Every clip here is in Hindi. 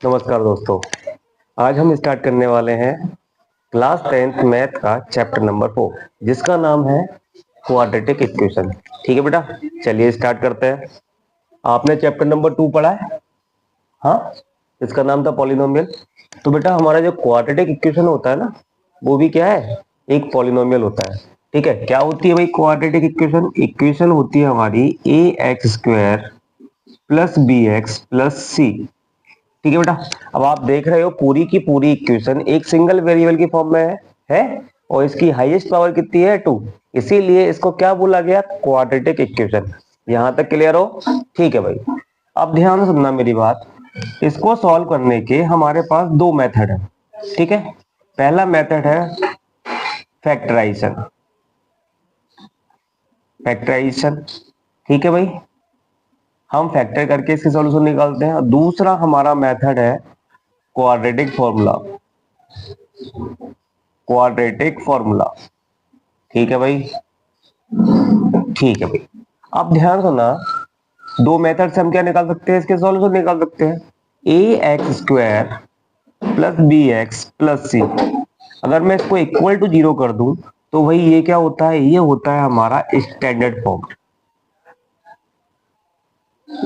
नमस्कार दोस्तों, आज हम स्टार्ट करने वाले हैं क्लास 10th मैथ का चैप्टर नंबर 4 जिसका नाम है क्वाड्रेटिक इक्वेशन। ठीक है बेटा, चलिए स्टार्ट करते हैं। आपने चैप्टर नंबर 2 पढ़ा है? हाँ, इसका नाम था पॉलिनोमियल। तो बेटा हमारा जो क्वाड्रेटिक इक्वेशन होता है ना, वो भी क्या है, एक पॉलिनोमियल होता है। ठीक है, क्या होती है भाई क्वाड्रेटिक इक्वेशन? इक्वेशन होती है हमारी A X square plus B X plus C. ठीक है बेटा, अब आप देख रहे हो पूरी की पूरी इक्वेशन एक सिंगल वेरिएबल की फॉर्म में है और इसकी हाईएस्ट पावर कितनी है 2, इसीलिए इसको क्या बोला गया, क्वाड्रेटिक इक्वेशन। यहां तक क्लियर हो? ठीक है भाई, अब ध्यान से सुनना मेरी बात। इसको सॉल्व करने के हमारे पास दो मेथड है। ठीक है, पहला मेथड है फैक्टराइजेशन। फैक्टराइजेशन, ठीक है भाई, हम फैक्टर करके इसके सॉल्यूशन निकालते हैं। और दूसरा हमारा मेथड है क्वाड्रेटिक फॉर्मूला। क्वाड्रेटिक फॉर्मूला, ठीक है भाई, ठीक है भाई। अब ध्यान सुना, दो मेथड से हम क्या निकाल सकते हैं, इसके सॉल्यूशन निकाल सकते हैं। A X square plus B X plus C, अगर मैं इसको इक्वल टू 0 कर दूं तो भाई ये क्या होता है, ये होता है हमारा स्टैंडर्ड फॉर्म।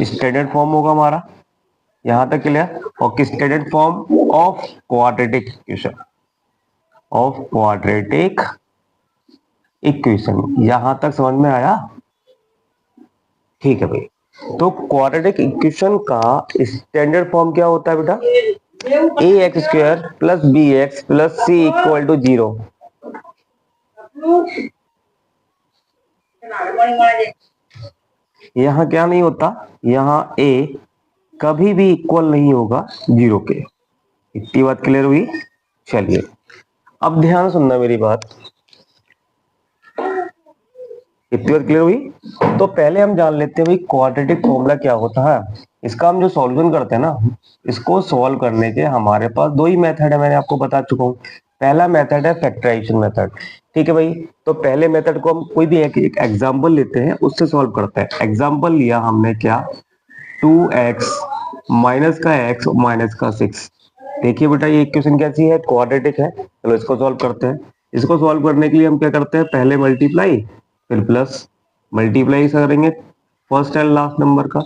स्टैंडर्ड फॉर्म होगा हमारा, यहां तक क्लियर? और standard form of quadratic equation, of quadratic equation. यहां तक समझ में आया? ठीक है भाई, तो क्वाड्रेटिक इक्वेशन का स्टैंडर्ड फॉर्म क्या होता है बेटा? A X square plus B X plus C equal to 0। यहां क्या नहीं होता, यहां ए कभी भी इक्वल नहीं होगा 0 के। इतनी बात क्लियर हुई? चलिए अब ध्यान सुनना मेरी बात। इतनी बात क्लियर हुई? तो पहले हम जान लेते हैं भाई क्वाड्रेटिक फॉर्मूला क्या होता है। इसका हम जो सॉल्यूशन करते हैं ना, इसको सॉल्व करने के हमारे पास दो ही मेथड है, मैंने आपको बता चुका हूँ। पहला मेथड है फैक्टराइजेशन मेथड। ठीक है भाई, तो पहले मेथड को हम कोई भी एक एग्जांपल लेते हैं, उससे सॉल्व करते हैं। एग्जांपल लिया हमने क्या, 2x माइनस का x माइनस का 6। देखिए बेटा ये इक्वेशन कैसी है, क्वाड्रेटिक है। चलो इसको सॉल्व करते हैं। इसको सॉल्व करने के लिए हम क्या करते हैं, पहले मल्टीप्लाई फिर प्लस। मल्टीप्लाई करेंगे फर्स्ट एंड लास्ट नंबर का।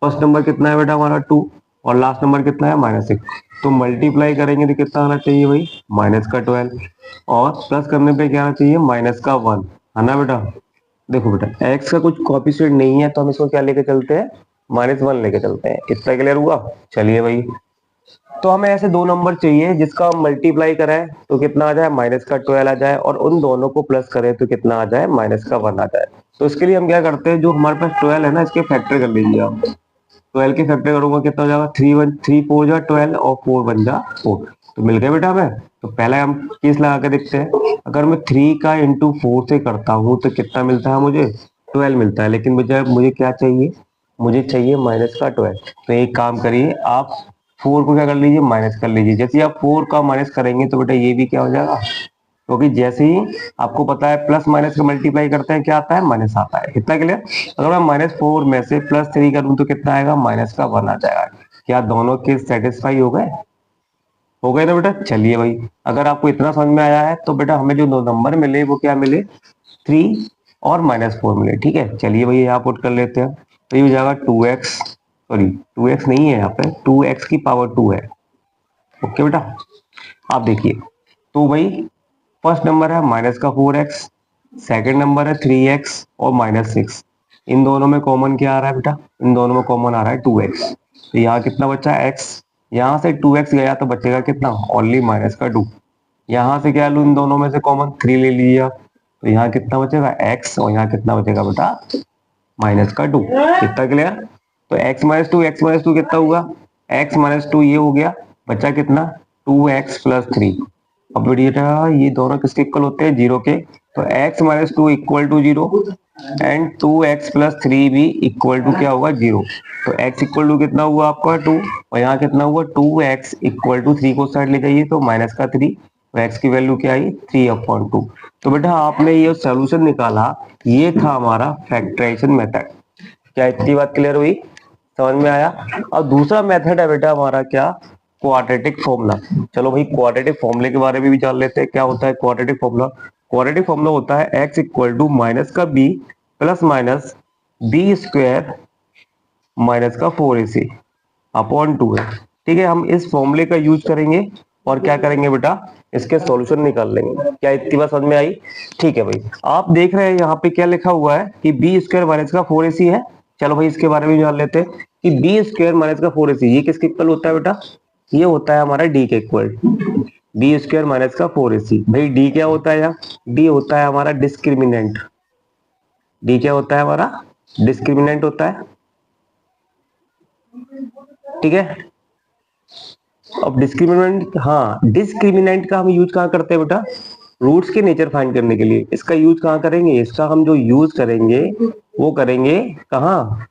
फर्स्ट नंबर कितना है बेटा हमारा 2 और लास्ट नंबर कितना है -6। तो मल्टीप्लाई करेंगे तो कितना आना चाहिए भाई, -12। और प्लस करने पे क्या आना चाहिए, -1, है ना बेटा? देखो बेटा एक्स का कुछ कोएफिशिएंट नहीं है तो हम इसको क्या लेके चलते हैं, -1 लेके चलते हैं। इतना क्लियर हुआ? चलिए भाई, तो हमें ऐसे दो नंबर चाहिए जिसका हम मल्टीप्लाई करें तो कितना आ जाए, -12 आ जाए, और उन दोनों को प्लस करें तो कितना आ जाए, -1 आ जाए। तो इसके लिए हम क्या करते हैं, जो हमारे पास 12 है ना, इसके फैक्टर कर लीजिए आप। 12 के फैक्टर करूंगा कितना हो जाएगा, 3 4 जा 12 और 4 1 जा 4। तो मिल गया बेटा हमें। तो पहले हम केस लगा के देखते हैं। अगर मैं 3 का इंटू 4 से करता हूँ तो कितना मिलता है मुझे, 12 मिलता है। लेकिन मुझे क्या चाहिए, मुझे चाहिए -12। तो एक काम करिए आप, 4 को क्या कर लीजिए, माइनस कर लीजिए। जैसे आप 4 का माइनस करेंगे तो बेटा ये भी क्या हो जाएगा, क्योंकि जैसे ही आपको पता है प्लस माइनस का मल्टीप्लाई करते हैं क्या आता है, माइनस आता है। कितना क्लियर? अगर मैं -4 में से +3 करूं तो कितना आएगा, -1 आ जाएगा। क्या दोनों के सेटिस्फाई हो गए ना बेटा? चलिए भाई, अगर आपको इतना समझ में आया है तो बेटा हमें जो दो नंबर मिले वो क्या मिले, 3 और -4 मिले। ठीक है, चलिए भाई यहाँ पुट कर लेते हैं। तो ये हो जाएगा 2x, सॉरी 2x नहीं है यहाँ पे, 2x की पावर 2 है। ओके बेटा, आप देखिए तो भाई फर्स्ट नंबर है -4x, सेकंड नंबर है 3x और -6। इन दोनों में कॉमन क्या आ रहा है बेटा, इन दोनों में कॉमन आ रहा है 2x। तो यहाँ कितना बचा है x, यहाँ से 2x गया तो बचेगा कितना, ओनली -2। यहाँ से क्या लूँ, इन दोनों में से कॉमन 3 ले लीजिए आप। तो यहाँ कितना बचेगा x, और यहाँ कितना बचेगा बेटा, -2। कितना क्लियर? तो x-2 कितना हुआ, x-2 ये हो गया, बचा कितना, 2x + 3। अब बेटा ये दोनों किसके इक्वल होते हैं, 0 के। तो x-2 equal to 0 and 2x + 3 भी इक्वल टू क्या होगा, 0। तो x इक्वल टू कितना हुआ आपका 2, और यहाँ कितना हुआ 2x इक्वल टू 3 को साइड ले जाइए तो -3। तो x की वैल्यू क्या आई, 3/2। तो बेटा आपने ये सोल्यूशन निकाला, ये था हमारा फैक्टराइजेशन मेथड। क्या इतनी बात क्लियर हुई, समझ में आया। अब दूसरा मेथड है बेटा हमारा क्या, क्वाड्रेटिक फॉर्मूला। चलो भाई क्वाड्रेटिक फॉर्मूले के बारे में भी जान लेते हैं, क्या होता है क्वाड्रेटिक फॉर्मूला। क्वाड्रेटिक फॉर्मूला होता है x इक्वल टू माइनस का b plus minus B square minus का 4ac अपॉन 2 है। ठीक है, हम इस फॉर्मूले का यूज करेंगे और क्या करेंगे बेटा, इसके सॉल्यूशन निकाल लेंगे। क्या इतनी बात समझ में आई। ठीक है भाई, आप देख रहे हैं यहाँ पे क्या लिखा हुआ है कि बी स्क्वायर माइनस का 4ac है। चलो भाई इसके बारे में जान लेते हैं कि बी स्क्वायर माइनस का 4ac ये किसके इक्वल होता है बेटा, ये होता है हमारा डी के इक्वल। बी स्क्वायर माइनस का 4ac, भाई डी क्या होता है यहाँ, डी होता है हमारा डिस्क्रिमिनेंट। डी क्या होता है हमारा, डिस्क्रिमिनेंट होता है। ठीक है, अब डिस्क्रिमिनेंट, हाँ डिस्क्रिमिनेंट का हम यूज कहाँ करते हैं बेटा, रूट्स के नेचर फाइंड करने के लिए। इसका यूज कहाँ करेंगे, इसका हम जो यूज करेंगे वो करेंगे कहाँ,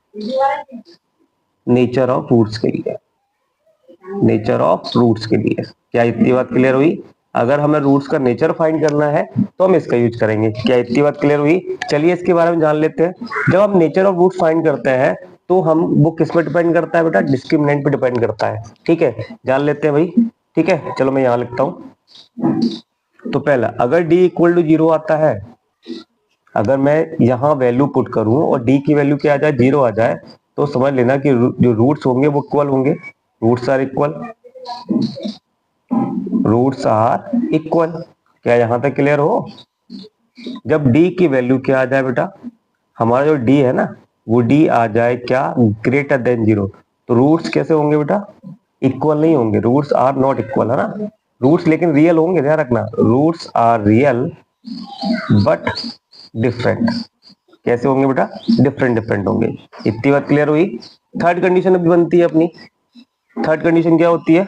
नेचर ऑफ रूट्स के लिए। नेचर ऑफ रूट्स के लिए। क्या इतनी बात क्लियर हुई। अगर हमें रूट्स का नेचर फाइंड करना है तो हम इसका यूज करेंगे। क्या इतनी बात क्लियर हुई। चलिए इसके बारे में जान लेते हैं। जब हम नेचर ऑफ रूट्स फाइंड करते हैं तो हम वो किस पे डिपेंड करता है बेटा, डिस्क्रिमिनेंट पे डिपेंड करता है। ठीक है, जान लेते हैं भाई। ठीक है, चलो मैं यहां लिखता हूं। तो पहला, अगर डी इक्वल टू 0 आता है, अगर मैं यहाँ वैल्यू पुट करूं और डी की वैल्यू क्या आ जाए, 0 आ जाए, तो समझ लेना कि जो रूट्स होंगे वो इक्वल होंगे। Roots are equal, roots are equal. क्या यहां तक क्लियर हो। जब डी की वैल्यू क्या आ जाए बेटा, हमारा जो डी है ना वो डी आ जाए क्या, ग्रेटर देन 0, तो रूट्स कैसे होंगे बेटा, इक्वल नहीं होंगे। रूट्स आर नॉट इक्वल, है ना। रूट्स लेकिन रियल होंगे, ध्यान रखना। Roots are real but different. कैसे होंगे बेटा, डिफरेंट डिफरेंट होंगे। इतनी बात क्लियर हुई। थर्ड कंडीशन अभी बनती है अपनी। थर्ड कंडीशन क्या होती है,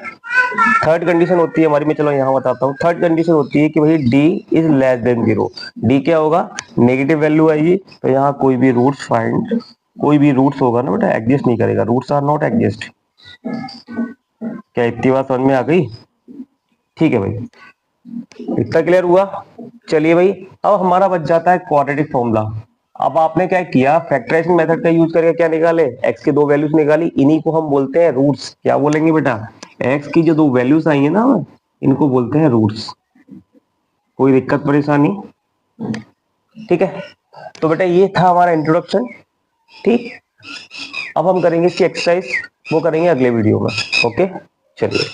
थर्ड कंडीशन होती है हमारी, मैं चलो यहाँ बताता हूँ। थर्ड कंडीशन होती है कि भाई d is less than 0। d क्या होगा, नेगेटिव वैल्यू आएगी, तो यहाँ कोई भी रूट्स फाइंड, कोई भी रूट्स होगा ना बेटा एग्जिस्ट नहीं करेगा। Roots are not exist. क्या इतनी बात समझ में आ गई। ठीक है भाई, इतना क्लियर हुआ। चलिए भाई, अब हमारा बच जाता है क्वाड्रेटिक फॉर्मूला। अब आपने क्या किया, फैक्टराइजेशन मेथड का यूज करके क्या निकाले, x की दो वैल्यूज निकाली, इन्हीं को हम बोलते हैं रूट्स। क्या बोलेंगे बेटा, x की जो दो वैल्यूज आई है ना इनको बोलते हैं रूट्स। कोई दिक्कत परेशानी। ठीक है, तो बेटा ये था हमारा इंट्रोडक्शन। ठीक, अब हम करेंगे इसकी एक्सरसाइज, वो करेंगे अगले वीडियो में। ओके, चलिए।